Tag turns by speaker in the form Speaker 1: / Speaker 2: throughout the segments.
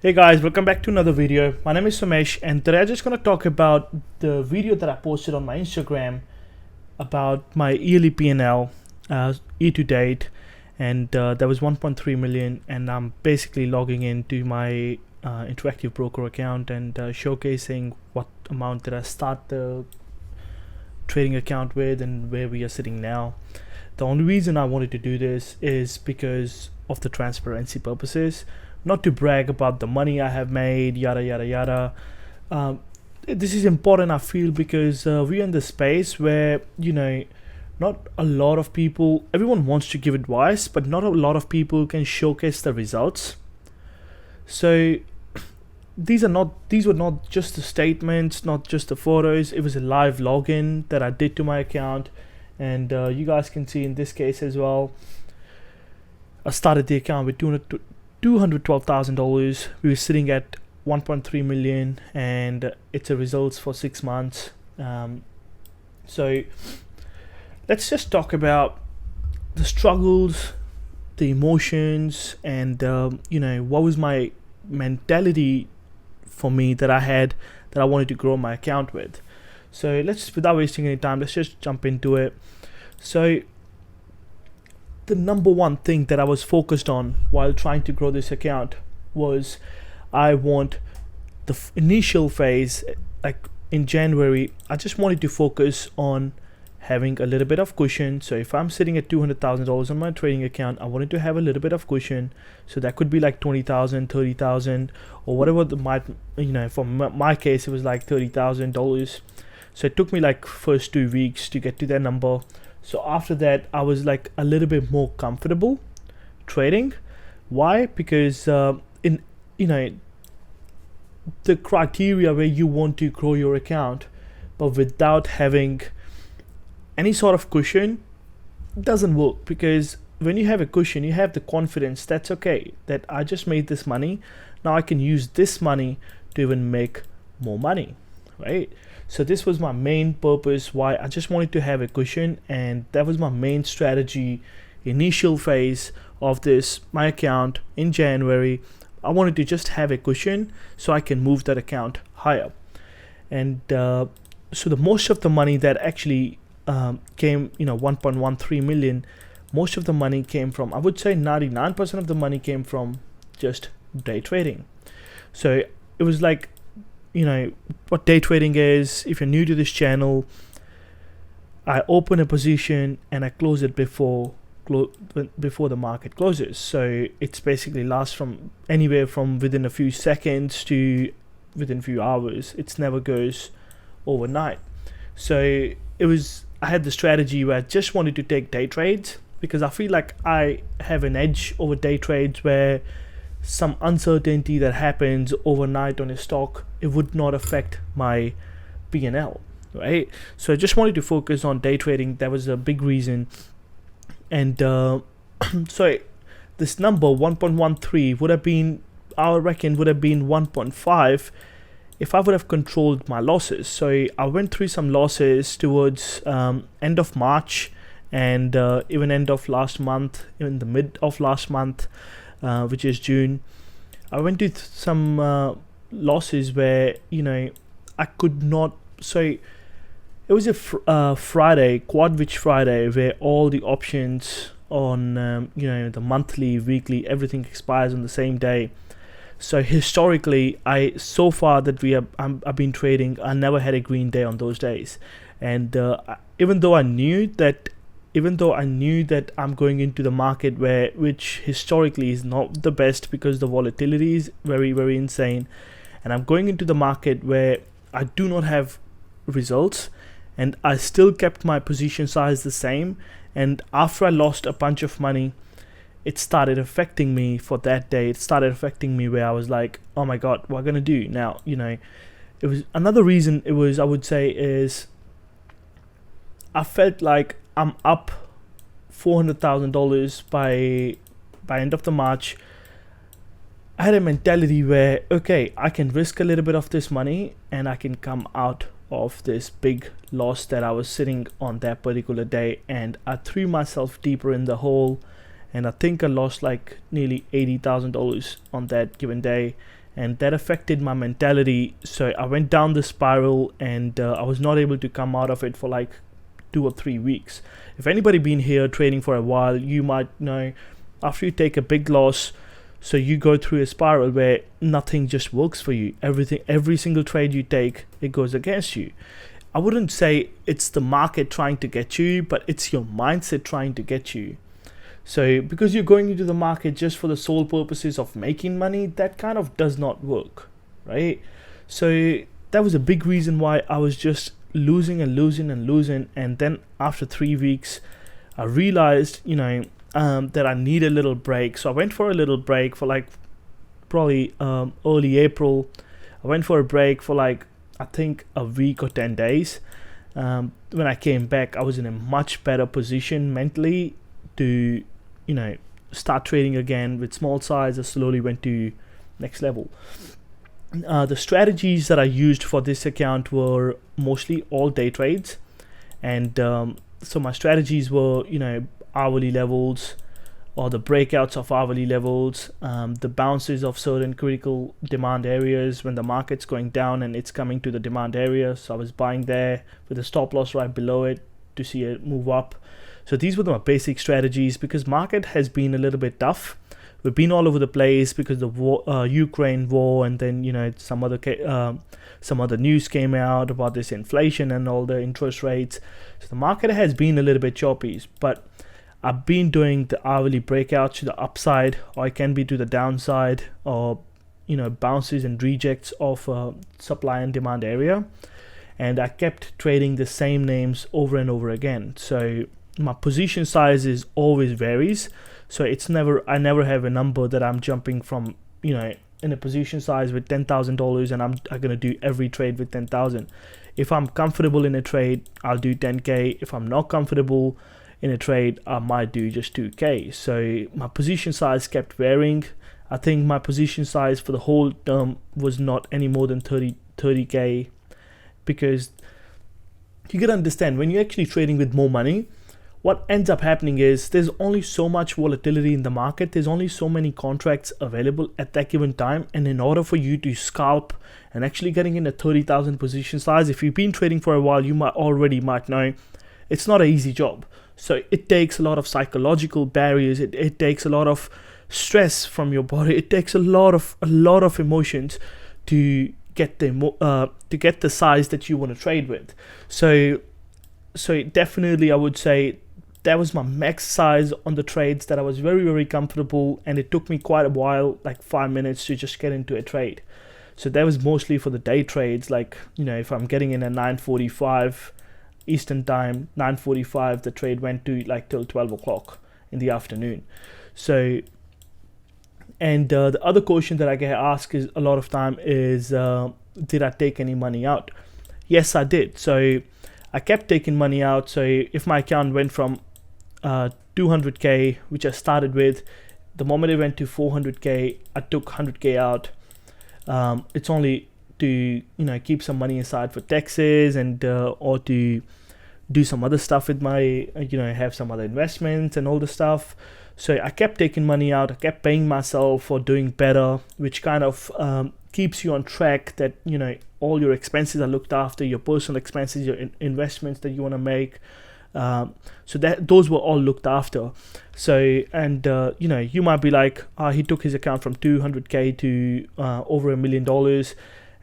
Speaker 1: Hey guys, welcome back to another video. My name is Sumesh and today I'm just going to talk about the video that I posted on my Instagram about my yearly P&L year to date, and that was 1.3 million, and I'm basically logging into my Interactive Broker account and showcasing what amount did I start the trading account with and where we are sitting now. The only reason I wanted to do this is because of the transparency purposes, not to brag about the money I have made, yada yada yada. This is important, I feel, because we're in the space where, not a lot of people, everyone wants to give advice, but not a lot of people can showcase the results. So these were not just the statements, not just the photos. It was a live login that I did to my account, and you guys can see in this case as well. I started the account with $212,000. We were sitting at 1.3 million, and it's a results for 6 months. So let's just talk about the struggles, the emotions, and what was my mentality for me that I had, that I wanted to grow my account with. So without wasting any time, let's just jump into it. So the number one thing that I was focused on while trying to grow this account was I want the initial phase, like in January, I just wanted to focus on having a little bit of cushion. So if I'm sitting at $200,000 on my trading account, I wanted to have a little bit of cushion. So that could be like 20,000, 30,000, or whatever for my case, it was like $30,000. So it took me like first 2 weeks to get to that number. So after that, I was like a little bit more comfortable trading. Why? Because the criteria where you want to grow your account, but without having any sort of cushion, doesn't work. Because when you have a cushion, you have the confidence that's okay, that I just made this money, now I can use this money to even make more money, right? So this was my main purpose, why I just wanted to have a cushion, and that was my main strategy. Initial phase of my account in January, I wanted to just have a cushion so I can move that account higher. And so the most of the money that actually came, 1.13 million, most of the money came from, I would say 99% of the money came from just day trading. So it was like, what day trading is. If you're new to this channel, I open a position and I close it before the market closes. So it's basically lasts from anywhere from within a few seconds to within a few hours. It never goes overnight. So I had the strategy where I just wanted to take day trades, because I feel like I have an edge over day trades, where some uncertainty that happens overnight on a stock, it would not affect my P&L, right? So I just wanted to focus on day trading. That was a big reason. And so this number 1.13 would have been, I reckon, would have been 1.5 if I would have controlled my losses. So I went through some losses towards end of March, and even end of last month, even the mid of last month, which is June. I went to some losses where I could not. So it was a Friday, Quadwitch Friday, where all the options on the monthly, weekly, everything expires on the same day. So historically, I've been trading, I never had a green day on those days. And even though I knew that I'm going into the market which historically is not the best, because the volatility is very, very insane, and I'm going into the market where I do not have results, and I still kept my position size the same. And after I lost a bunch of money, it started affecting me for that day. It started affecting me where I was like, oh my God, what am I gonna do now? It was another reason. I would say, is I felt like I'm up $400,000 by end of the March. I had a mentality where, okay, I can risk a little bit of this money and I can come out of this big loss that I was sitting on that particular day. And I threw myself deeper in the hole, and I think I lost like nearly $80,000 on that given day. and that affected my mentality. So I went down the spiral, and I was not able to come out of it for like 2 or 3 weeks. If anybody been here trading for a while, you might know after you take a big loss, so you go through a spiral where nothing just works for you. Every single trade you take, it goes against you. I wouldn't say it's the market trying to get you, but it's your mindset trying to get you. So because you're going into the market just for the sole purposes of making money, that kind of does not work, right? So that was a big reason why I was just losing and losing and losing. And then after 3 weeks, I realized, that I need a little break. So I went for a little break for like probably early April. I went for a break for like, I think, a week or 10 days. When I came back, I was in a much better position mentally to, start trading again with small size. I slowly went to next level. The strategies that I used for this account were mostly all day trades. And so my strategies were, hourly levels, or the breakouts of hourly levels, the bounces of certain critical demand areas when the market's going down and it's coming to the demand area. So I was buying there with a stop loss right below it to see it move up. So these were my basic strategies, because market has been a little bit tough. We've been all over the place because the Ukraine war, and then some other news came out about this inflation and all the interest rates. So the market has been a little bit choppy, but I've been doing the hourly breakouts to the upside, or it can be to the downside, or bounces and rejects of supply and demand area. And I kept trading the same names over and over again. So my position size is always varies. So I never have a number that I'm jumping from, in a position size with $10,000 and I'm going to do every trade with 10,000. If I'm comfortable in a trade, I'll do 10K. If I'm not comfortable in a trade, I might do just 2K. So my position size kept varying. I think my position size for the whole term was not any more than 30K, because you can understand when you're actually trading with more money, what ends up happening is there's only so much volatility in the market. There's only so many contracts available at that given time. And in order for you to scalp and actually getting in a 30,000 position size, if you've been trading for a while, you might know it's not an easy job. So it takes a lot of psychological barriers. It takes a lot of stress from your body. It takes a lot of emotions to get the size that you want to trade with. So definitely I would say that was my max size on the trades that I was very, very comfortable, and it took me quite a while, like 5 minutes, to just get into a trade. So that was mostly for the day trades, like if I'm getting in at 9:45 Eastern time, 9:45, the trade went to like till 12 o'clock in the afternoon. So, and the other question that I get asked is a lot of time is, did I take any money out? Yes, I did. So I kept taking money out. So if my account went from 200K, which I started with, the moment it went to 400K, I took 100K out. It's only to keep some money aside for taxes, and or to do some other stuff with my have some other investments and all the stuff. So I kept taking money out. I kept paying myself for doing better, which kind of keeps you on track, that all your expenses are looked after, your personal expenses, your investments that you want to make. So that those were all looked after. So, and you might be like, he took his account from 200K to over $1 million,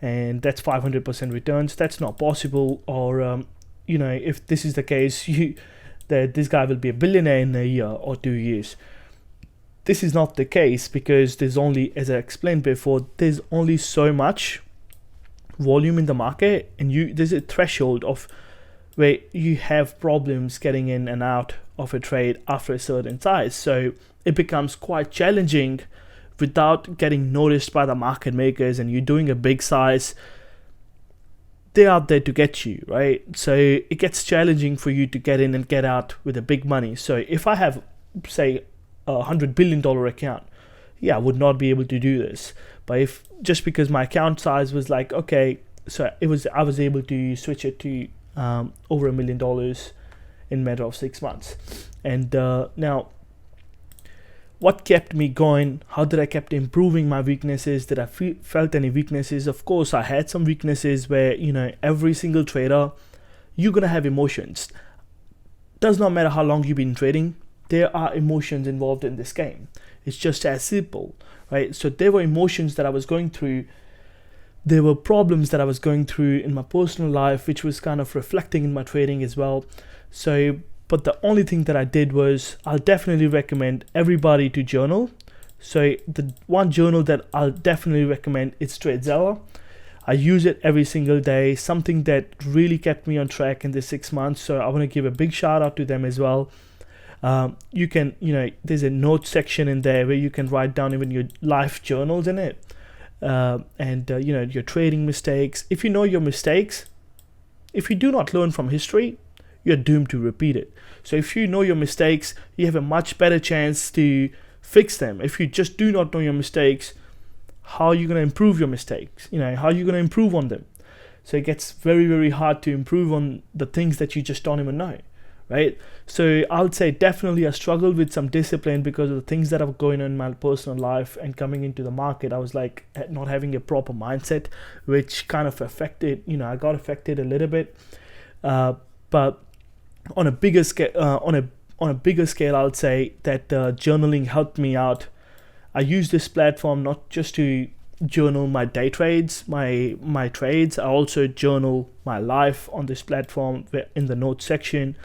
Speaker 1: and that's 500% returns. That's not possible. Or if this is the case, that this guy will be a billionaire in a year or 2 years. This is not the case, because there's only, as I explained before, there's only so much volume in the market, and there's a threshold of where you have problems getting in and out of a trade after a certain size. So it becomes quite challenging without getting noticed by the market makers, and you're doing a big size. They're out there to get you, right? So it gets challenging for you to get in and get out with a big money. So if I have, say, $100 billion account, I would not be able to do this. But if just because my account size was like, okay, so I was able to switch it to over $1 million in a matter of 6 months. And now what kept me going? How did I kept improving my weaknesses? Did I felt any weaknesses? Of course, I had some weaknesses where, every single trader, you're going to have emotions. Does not matter how long you've been trading, there are emotions involved in this game. It's just as simple, right? So there were emotions that I was going through. There were problems that I was going through in my personal life, which was kind of reflecting in my trading as well. So, but the only thing that I did was, I'll definitely recommend everybody to journal. So the one journal that I'll definitely recommend is TradeZella. I use it every single day, something that really kept me on track in the 6 months. So I want to give a big shout out to them as well. You can, there's a note section in there where you can write down even your life journals in it. Your trading mistakes. If you know your mistakes, if you do not learn from history, you're doomed to repeat it. So if you know your mistakes, you have a much better chance to fix them. If you just do not know your mistakes, how are you going to improve your mistakes? How are you going to improve on them? So it gets very, very hard to improve on the things that you just don't even know, right? So I would say definitely I struggled with some discipline because of the things that are going on in my personal life, and coming into the market, I was like not having a proper mindset, which kind of affected, I got affected a little bit. But on a bigger scale, on a bigger scale, I would say that journaling helped me out. I use this platform not just to journal my day trades, my trades. I also journal my life on this platform in the notes section.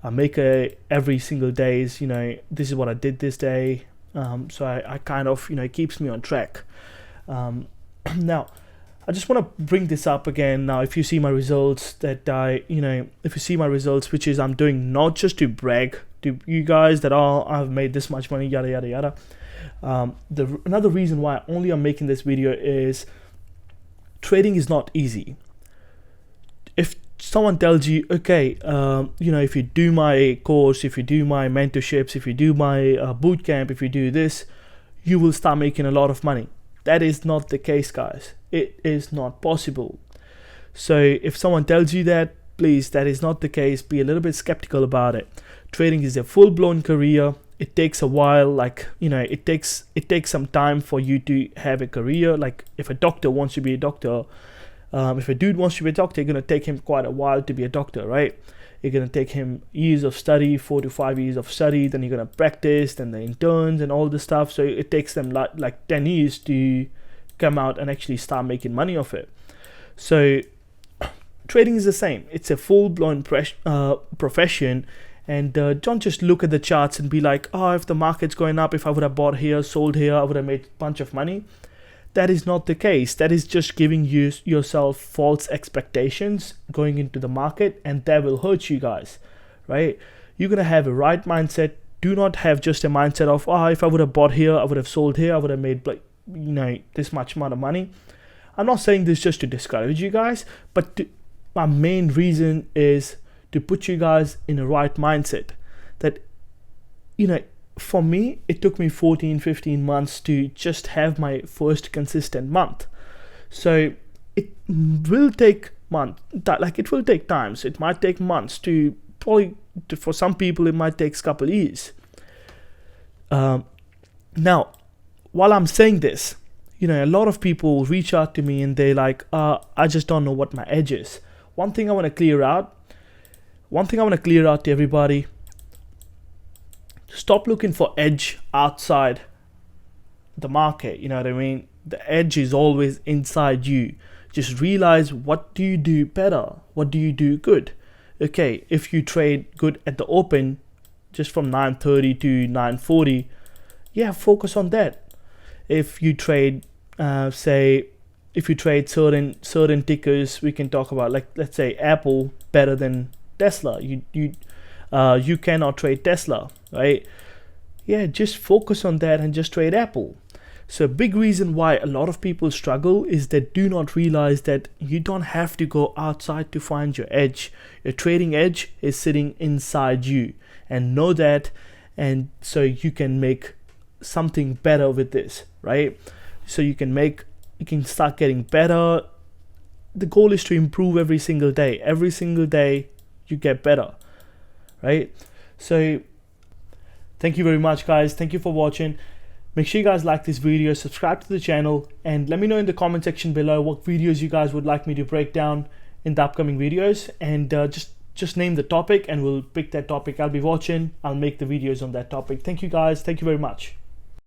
Speaker 1: I make every single days, this is what I did this day. So I kind of, it keeps me on track. Now, I just want to bring this up again. Now, if you see my results if you see my results, which is I'm doing not just to brag to you guys that I've made this much money, yada, yada, yada. Another reason why only I'm making this video is trading is not easy. If someone tells you, okay, if you do my course, if you do my mentorships, if you do my boot camp, if you do this, you will start making a lot of money. That is not the case, guys. It is not possible. So if someone tells you that, please, that is not the case. Be a little bit skeptical about it. Trading is a full-blown career. It takes a while, it takes some time for you to have a career. Like if a doctor wants to be a doctor, if a dude wants to be a doctor, it's going to take him quite a while to be a doctor, right? It's going to take him years of study, 4 to 5 years of study. Then you're going to practice, then the interns and all this stuff. So it takes them like 10 years to come out and actually start making money off it. So trading is the same. It's a full-blown profession. And don't just look at the charts and be like, oh, if the market's going up, if I would have bought here, sold here, I would have made a bunch of money. That is not the case. That is just giving yourself false expectations going into the market, and that will hurt you guys, right? You're going to have a right mindset. Do not have just a mindset of, oh, if I would have bought here, I would have sold here, I would have made this much amount of money. I'm not saying this just to discourage you guys, but my main reason is to put you guys in a right mindset. That, for me, it took me 14-15 months to just have my first consistent month. So it will take it will take times. It might take months for some people, it might take a couple of years. Now, while I'm saying this, a lot of people reach out to me and they're like, I just don't know what my edge is. One thing I want to clear out to everybody: stop looking for edge outside the market. You know what I mean? The edge is always inside you. Just realize, what do you do better? What do you do good? Okay, if you trade good at the open, just from 9:30 to 9:40, focus on that. If you trade, certain tickers, we can talk about, like, let's say Apple better than Tesla. You cannot trade Tesla, right? Just focus on that and just trade Apple. So a big reason why a lot of people struggle is they do not realize that you don't have to go outside to find your edge. Your trading edge is sitting inside you, and know that, and so you can make something better with this, right? So you can start getting better. The goal is to improve every single day. Every single day you get better, right? So Thank you very much, guys. Thank you for watching. Make sure you guys like this video, subscribe to the channel, and let me know in the comment section below what videos you guys would like me to break down in the upcoming videos. And just name the topic and we'll pick that topic. I'll be watching. I'll make the videos on that topic. Thank you, guys. Thank you very much.